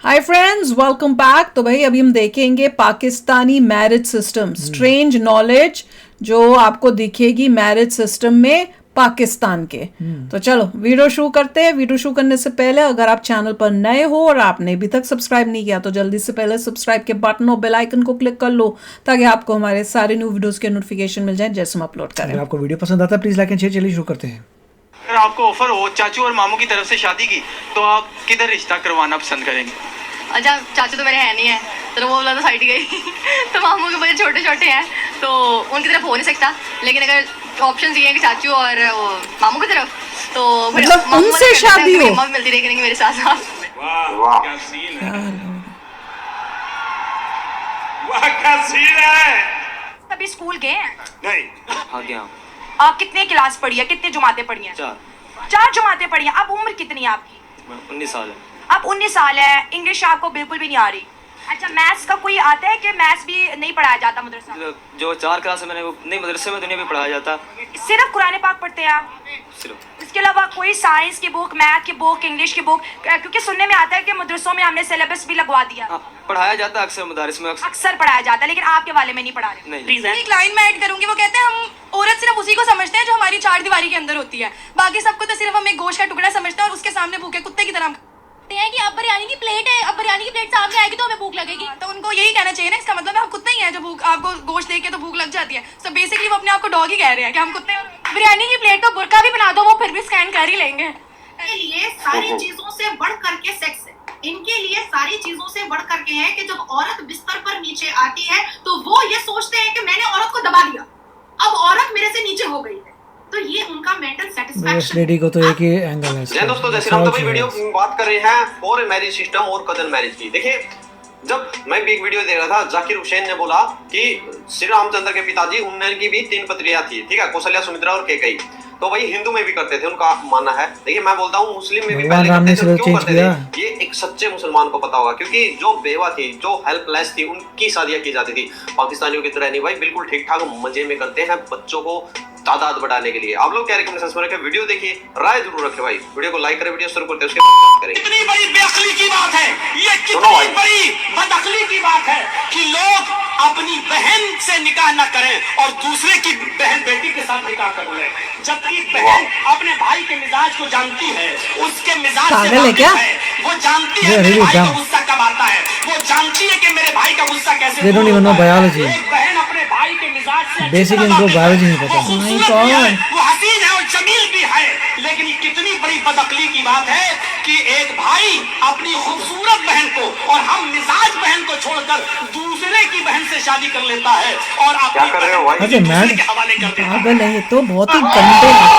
Hi friends, welcome back. तो भाई अभी हम देखेंगे Pakistani marriage system, strange knowledge जो आपको दिखेगी मैरिज सिस्टम में पाकिस्तान के। तो चलो वीडियो शुरू करते हैं। वीडियो शुरू करने से पहले अगर आप चैनल पर नए हो और आपने अभी तक सब्सक्राइब नहीं किया तो जल्दी से पहले सब्सक्राइब के बटन और बेल आइकन को क्लिक कर लो ताकि आपको हमारे सारे न्यू वीडियोस के नोटिफिकेशन मिल जाए जैसे हम अपलोड करें। अगर आपको वीडियो पसंद आता है प्लीज लाइक एंड शेयर। चलिए शुरू करते हैं। अगर आपको ऑफर हो चाचू और मामू की तरफ से शादी की तो आप किधर रिश्ता करवाना पसंद करेंगे? अच्छा, चाचू तो मेरे है नहीं है तो वो वाला तो साइड गई तो मामू के बच्चे छोटे छोटे हैं तो उनकी तरफ हो नहीं सकता। लेकिन अगर ऑप्शन ये है कि चाचू और वो मामू की तरफ तो मतलब उनसे शादी हो, मम्मी मिलती रही करेंगी मेरे साथ साथ। वाह क्या सीन है, वाह क्या सीन है। अभी स्कूल गए हैं? नहीं। हाँ गया। आप कितने क्लास पढ़ी है, कितने जुमातें पढ़ी हैं? 4 जुमातें पढ़ी हैं। अब उम्र कितनी है आपकी? 19 साल है। आप 19 साल है। इंग्लिश आपको बिल्कुल भी नहीं आ रही? अच्छा, मैथ्स का कोई आता है कि मैथ्स भी नहीं पढ़ाया जाता मदरसा में? जो 4 क्लास है मैंने वो नहीं, मदरसे में दुनिया भी पढ़ाया जाता। सिर्फ कुरान पाक पढ़ते हैं आप? सिर्फ। इसके अलावा कोई साइंस की बुक, मैथ की बुक, इंग्लिश की बुक? क्योंकि सुनने में आता है कि मदरसों में हमने सिलेबस भी लगवा दिया। हाँ, पढ़ाया जाता है अक्सर मदारिस में अक्सर पढ़ाया जाता है, लेकिन आपके वाले में नहीं पढ़ा रहे। नहीं। एक लाइन में ऐड करूंगी, वो कहते हैं हम औरत सिर्फ उसी को समझते हैं जो हमारी 4 दीवारी के अंदर होती है, बाकी सबको तो सिर्फ हम एक गोश्त का टुकड़ा समझते हैं और उसके सामने भूखे कुत्ते की तरह कहते हैं कि अब बिरयानी की प्लेट है, अब बिरयानी की प्लेट सामने आएगी तो हमें भूख लगेगी। तो उनको यही कहना चाहिए ना, इसका मतलब है हम कुत्ते ही हैं जो भूख, आपको गोश्त देख के तो भूख लग जाती है। सो बेसिकली वो अपने आप को डॉग ही कह रहे हैं कि हम कुत्ते हैं। बिरयानी की प्लेट को बुरका भी बना दो, वो फिर भी स्कैन कर ही लेंगे। इनके लिए सारी चीजों से बढ़ करके सेक्स है। इनके लिए सारी चीजों से बढ़ करके है कि जब औरत बिस्तर पर नीचे आती है तो वो ये सोचते हैं कि मैंने औरत को दबा दिया, अब औरत मेरे से नीचे हो गई है, तो ये उनका मेंटल सेटिस्फैक्शन। लेडी को तो एक ही एंगल है। जय दोस्तों, जैसे हम तो भाई वीडियो बात कर रहे हैं फॉर मैरिज सिस्टम और कजन मैरिज की। देखिए, जब मैं भी एक वीडियो देख रहा था, जाकिर हुसैन ने बोला कि श्री रामचंद्र के पिताजी उनकी भी 3 पत्नियां थी, ठीक है, कौशल्या, सुमित्रा और कैकेयी। तो वही हिंदू में भी करते थे, उनका मानना है। देखिए मैं बोलता हूँ मुस्लिम में भी पहले करते थे। क्यों करते थे? ये एक सच्चे मुसलमान को पता होगा, क्योंकि जो बेवा थी, जो हेल्पलेस थी, उनकी शादियां की जाती थी। पाकिस्तानियों की तरह नहीं भाई, बिल्कुल ठीक ठाक मजे में करते हैं, बच्चों को तादाद बढ़ाने के लिए। आप लोग क्या रिकमेंडेशन रखें, वीडियो देखिए, राय जरूर रखें भाई। वीडियो को लाइक करें, वीडियो शुरू करते हैं, उसके बाद करेंगे। कितनी बड़ी बेअक्ली की बात है ये, कितनी बड़ी बदअक्ली की बात है कि लोग अपनी बहन से निकाह न करें और दूसरे की बहन बेटी के साथ निकाह कर लें, जबकि बहन अपने भाई के मिजाज को जानती है, उसके मिजाज से वाकिफ है, वो जानती है मेरे भाई का गुस्सा कब आता है, वो जानती है कि मेरे भाई का गुस्सा कैसे। They don't even know biology. एक बहन अपने भाई के मिजाज से बेसिक इनको बायोलॉजी नहीं पता। वो हसीन है और जमील भी है, लेकिन ये कितनी बड़ी बदअक्ली की बात है कि एक भाई अपनी खूबसूरत बहन को और हम मिजाज बहन को छोड़कर दूसरे की बहन से शादी कर लेता है और आप क्या कर रहे हो भाई, दूसरे के हवाले कर देता है। पागल है ये तो, बहुत ही गंदे हैं।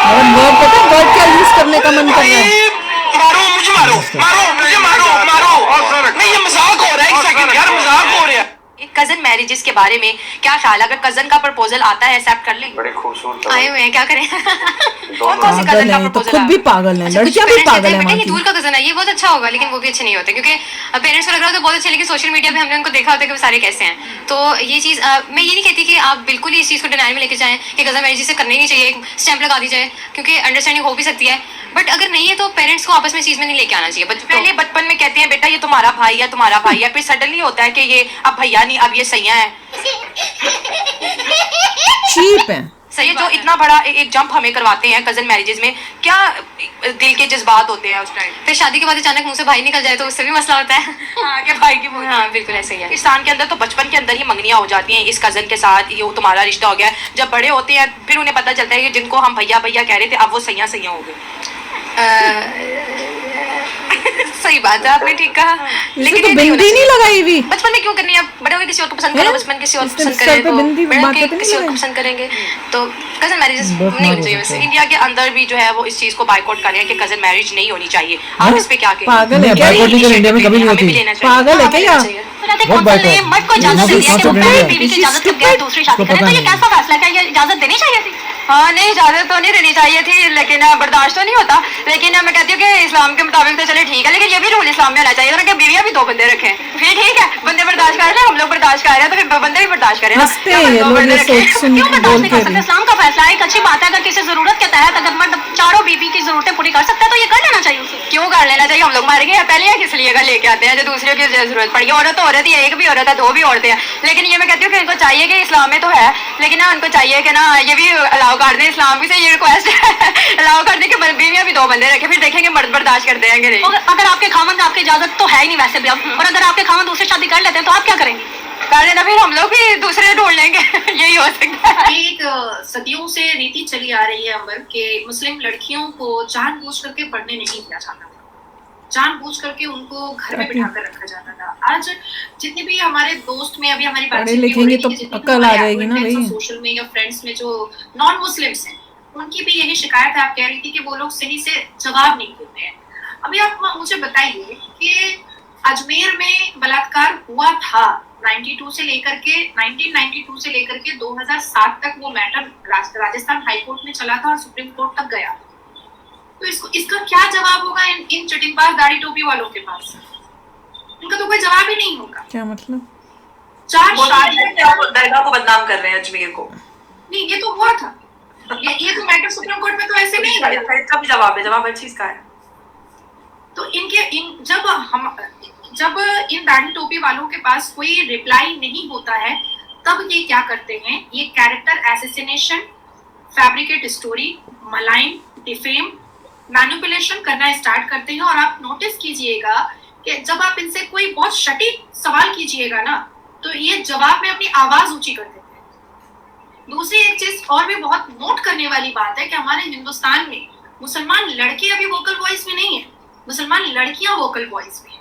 और वर्ड पता है वर्ड क्या यूज करने का मन कर रहा है? मारो मुझे, मारो मारो मुझे, मारो मारो। नहीं, ये मजाक हो रहा है, एक सेकंड यार, मजाक हो रहा है। कजन मैरिजेस के बारे में क्या ख्याल है? अगर कजन का प्रपोजल आता है एक्सेप्ट कर लेंगे? बड़े खूबसूरत आए हुए हैं, क्या करें? कौन कौन से पागल कजन का है, तो प्रपोजल? खुद भी पागल है, लड़कियां भी पागल है। बेटा ये दूर का कजन है, ये बहुत अच्छा होगा, लेकिन वो भी अच्छे नहीं होते क्योंकि पेरेंट्स को लग रहा होता है बहुत अच्छे, लेकिन सोशल मीडिया पे हमने उनको देखा होता है कि वो सारे कैसे हैं। तो ये चीज़ मैं ये नहीं कहती कि आप बिल्कुल ही इस चीज़ को डिनाइल में लेके जाएं कि कजन मैरिज से करनी नहीं चाहिए, एक स्टैंप लगा दी जाए, क्योंकि अंडरस्टैंडिंग हो भी सकती है, बट अगर नहीं है तो पेरेंट्स को आपस में चीज़ में नहीं लेके आना चाहिए। पहले बचपन में कहते हैं बेटा ये तुम्हारा भाई है, तुम्हारा भाई है, फिर सडनली होता है कि ये अब भैया नहीं, अब ये सैया है। चीप है सही है, जो इतना बड़ा एक जंप हमें करवाते हैं कजन मैरिजेस में, क्या दिल के जज्बात होते हैं उस टाइम? फिर शादी के बाद अचानक मुंह से भाई निकल जाए तो उससे भी मसला होता है। कि भाई की हाँ बिल्कुल ऐसे ही है। इंसान के अंदर तो बचपन के अंदर ही मंगनियां हो जाती हैं, इस कजन के साथ ये तुम्हारा रिश्ता हो गया। जब बड़े होते हैं फिर उन्हें पता चलता है कि जिनको हम भैया भैया कह रहे थे अब वो सैया सैया हो गए। सही बात है, आपने ठीक कहा, लेकिन तो बिंदी नहीं लगाई हुई। बचपन में क्यों करनी है? बड़े होकर किसी और को पसंद करो, बचपन किसी और को पसंद करें तो बड़े होकर किसी और को पसंद करेंगे, तो कजन मैरिज नहीं होनी चाहिए। वैसे इंडिया के अंदर भी जो है वो इस चीज को बाइकआउट कर रहे हैं कि कजन मैरिज नहीं होनी चाहिए। आप इस पे क्या कहें? पागल है क्या? इंडिया में कभी नहीं होती। पागल है क्या? मर्द को इजाजत दे दिया कि वो पहली बीवी की इजाजत के बगैर दूसरी शादी करे, तो ये कैसा फैसला है? क्या ये इजाजत देनी चाहिए थी? हाँ नहीं, इजाजत तो नहीं देनी चाहिए थी, लेकिन बर्दाश्त तो नहीं होता। लेकिन मैं कहती हूँ कि इस्लाम के मुताबिक तो चले ठीक है, लेकिन ये भी रूल इस्लाम में होना चाहिए कि बीवियां भी 2 बंदे रखें। फिर ठीक है, बंदे बर्दाश्त कर रहे हैं, हम लोग बर्दाश्त कर रहे हैं, तो फिर बंदे भी बर्दाश्त करें। हंसते हैं ये लोग, ये सोच सुन क्यों बर्दाश्त बोल नहीं के कर सकते? इस्लाम का फैसला है, एक अच्छी बात है। अगर किसी जरूरत के तहत अगर मर्द 4 बीवी की जरूरतें पूरी कर सकता है तो ये कर लेना चाहिए उसे। क्यों कर मार लेना चाहिए, हम लोग मारेंगे या पहले या किस लिए का लेके आते हैं जो दूसरे की जरूरत पड़ी। औरत तो औरत ही है, एक भी औरत है, दो भी औरतें हैं, लेकिन ये मैं कहती हूँ कि इनको चाहिए कि इस्लाम में तो है, लेकिन ना उनको चाहिए कि ना ये भी अलाउ कर दें, इस्लाम भी से ये रिक्वेस्ट है अलाउ कर दें कि बीवियां भी 2 बंदे रखे, फिर देखेंगे मर्द बर्दाश्त करते हैं कि नहीं। अगर आपके खामन आपकी इजाजत तो है ही नहीं वैसे भी अब, और अगर आपके खामन दूसरी शादी कर लेते हैं तो आप क्या करेंगे? कर लेना, फिर हम लोग भी दूसरे ढूंढ लेंगे यही हो सकता है। एक सदियों से रीति चली आ रही है अंबर के मुस्लिम लड़कियों को जानबूझ करके पढ़ने नहीं दिया जाता था, जानबूझ करके उनको घर में बिठा कर रखा जाता था। आज जितने भी हमारे दोस्त में अभी हमारी पढ़े लिखेंगे तो अक्ल आ जाएगी ना भाई। सोशल में या फ्रेंड्स में जो नॉन मुस्लिम्स हैं उनकी भी यही शिकायत है। आप कह रही थी कि वो लोग सही से जवाब नहीं देते हैं। अभी आप मुझे बताइए कि अजमेर में बलात्कार हुआ था 1992 से लेकर के 2007 तक वो मैटर राजस्थान हाई कोर्ट में चला था और सुप्रीम कोर्ट तक गया। तो इसका क्या जवाब होगा इन चटिंगबाज दाढ़ी टोपी वालों के पास? इनका तो कोई जवाब ही नहीं होगा। क्या मतलब? 4 शादियां दरगाह को बदनाम कर रहे हैं अजमेर को। नहीं, ये तो हुआ था, ये तो मैटर सुप्रीम कोर्ट में तो ऐसे नहीं गया। इसका भी जवाब है, जवाब हर चीज का है। तो जब इन दाढ़ी टोपी वालों के पास कोई रिप्लाई नहीं होता है तब ये क्या करते हैं, ये character assassination, fabricate story, malign, defame, manipulation करना स्टार्ट करते हैं। और आप नोटिस कीजिएगा कि जब आप इनसे कोई बहुत सटीक सवाल कीजिएगा ना तो ये जवाब में अपनी आवाज ऊंची कर देते हैं। दूसरी एक चीज और भी बहुत नोट करने वाली बात है कि हमारे हिंदुस्तान में मुसलमान लड़के अभी वोकल वॉइस में नहीं है, मुसलमान लड़कियां वोकल वॉइस में।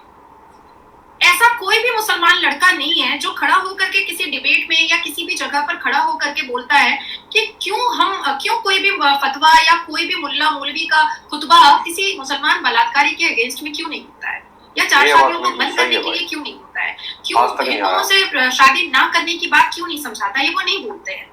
ऐसा कोई भी मुसलमान लड़का नहीं है जो खड़ा होकर के किसी डिबेट में या किसी भी जगह पर खड़ा होकर के बोलता है कि क्यों कोई भी फतवा या कोई भी मुल्ला मौलवी का खुतबा किसी मुसलमान बलात्कारी के अगेंस्ट में क्यों नहीं होता है, या 4 शादियों को बंद करने के लिए क्यों नहीं होता है, क्यों हिंदुओं से शादी ना करने की बात क्यों नहीं समझाता, ये वो नहीं बोलते हैं।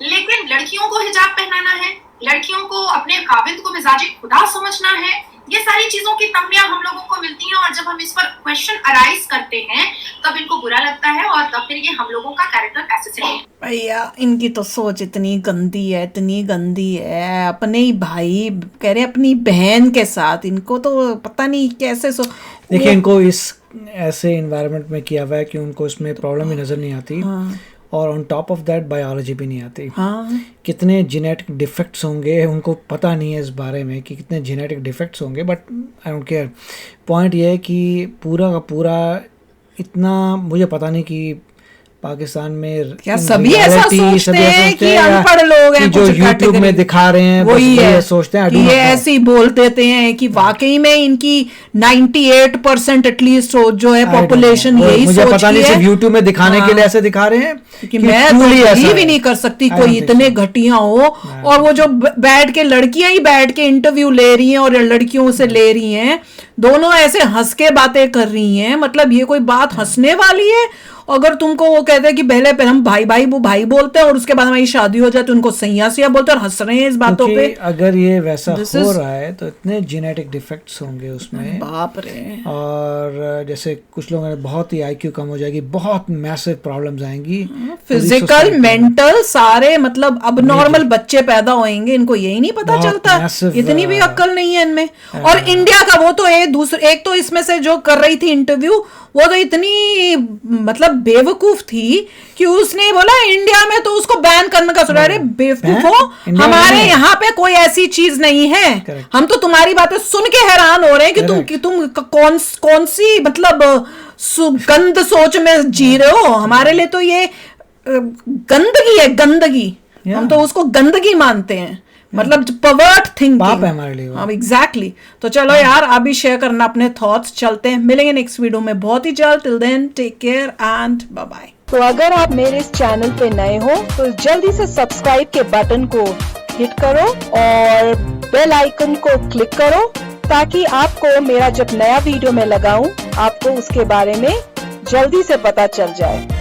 लेकिन लड़कियों को हिजाब पहनाना है, लड़कियों को अपने काबिल को मिजाजी खुदा समझना है, ये सारी चीजों की तंबियां हम लोगों को मिलती हैं। और जब हम इस पर क्वेश्चन अराइज करते हैं तब इनको बुरा लगता है और तब फिर ये हम लोगों का कैरेक्टर एसेसिनेट। भैया इनकी तो सोच इतनी गंदी है, इतनी गंदी है। अपने ही भाई कह रहे अपनी बहन के साथ, इनको तो पता नहीं कैसे देखिए इनको इस ऐसे इन्वायरमेंट में किया हुआ है कि उनको इसमें प्रॉब्लम ही नजर नहीं आती। हाँ। और on top of that biology भी नहीं आती। हाँ। कितने जेनेटिक डिफेक्ट्स होंगे उनको पता नहीं है इस बारे में कि कितने जेनेटिक डिफेक्ट्स होंगे, but I don't care. Point ये है कि पूरा का पूरा इतना मुझे पता नहीं कि पाकिस्तान में क्या सभी ऐसा सोचते हैं कि अनपढ़ लोग हैं जो यूट्यूब में दिखा रहे हैं वही है, सोचते हैं कि ये ऐसे ही बोल देते हैं कि वाकई में इनकी 98% एटलीस्ट जो है पॉपुलेशन यही सोच मुझे पता नहीं सिर्फ यूट्यूब में दिखाने के लिए ऐसे दिखा रहे हैं कि मैं तो ये भी नहीं कर सकती कोई इतने घटिया हो। और वो जो बैठ के लड़कियां ही बैठ के इंटरव्यू ले रही हैं और लड़कियों से ले रही हैं, दोनों ऐसे हंस के बातें कर रही हैं। मतलब ये कोई बात हंसने वाली है? अगर तुमको वो कहते हैं कि पहले हम भाई वो भाई बोलते हैं और उसके बाद हमारी शादी हो जाए तो उनको सैया सिया बोलते हैं और हंस रहे हैं इस बातों पे। अगर ये वैसा हो रहा है तो इतने जेनेटिक डिफेक्ट्स होंगे उसमें, बाप रे। और जैसे कुछ लोगों ने बहुत ही IQ कम हो जाएगी, बहुत मैसिव प्रॉब्लम्स आएंगी, फिजिकल मेंटल सारे, मतलब अब नॉर्मल बच्चे पैदा होंगे, इनको यही नहीं पता चलता, इतनी भी अक्ल नहीं है इनमें। और इंडिया का वो तो एक तो इसमें से जो कर रही थी इंटरव्यू वो तो इतनी मतलब बेवकूफ थी कि उसने बोला इंडिया में तो उसको बैन करने का सोचा। अरे बेवकूफो, हमारे यहाँ पे कोई ऐसी चीज नहीं है। हम तो तुम्हारी बातें सुन के हैरान हो रहे हैं कि तुम कौन सी मतलब गंद सोच में जी रहे हो। हमारे लिए तो ये गंदगी है, गंदगी। हम तो उसको गंदगी मानते हैं, मतलब पर्वर्ट थिंकिंग पाप है हमारे लिए। हाँ एग्जैक्टली। तो चलो यार अभी शेयर करना अपने थॉट्स, चलते हैं, मिलेंगे नेक्स्ट वीडियो में बहुत ही जल्द। Till then take care and bye bye. तो अगर आप मेरे इस चैनल पे नए हो तो जल्दी से सब्सक्राइब के बटन को हिट करो और बेल आइकन को क्लिक करो ताकि आपको मेरा जब नया वीडियो मैं लगाऊं आपको उसके बारे में जल्दी से पता चल जाए।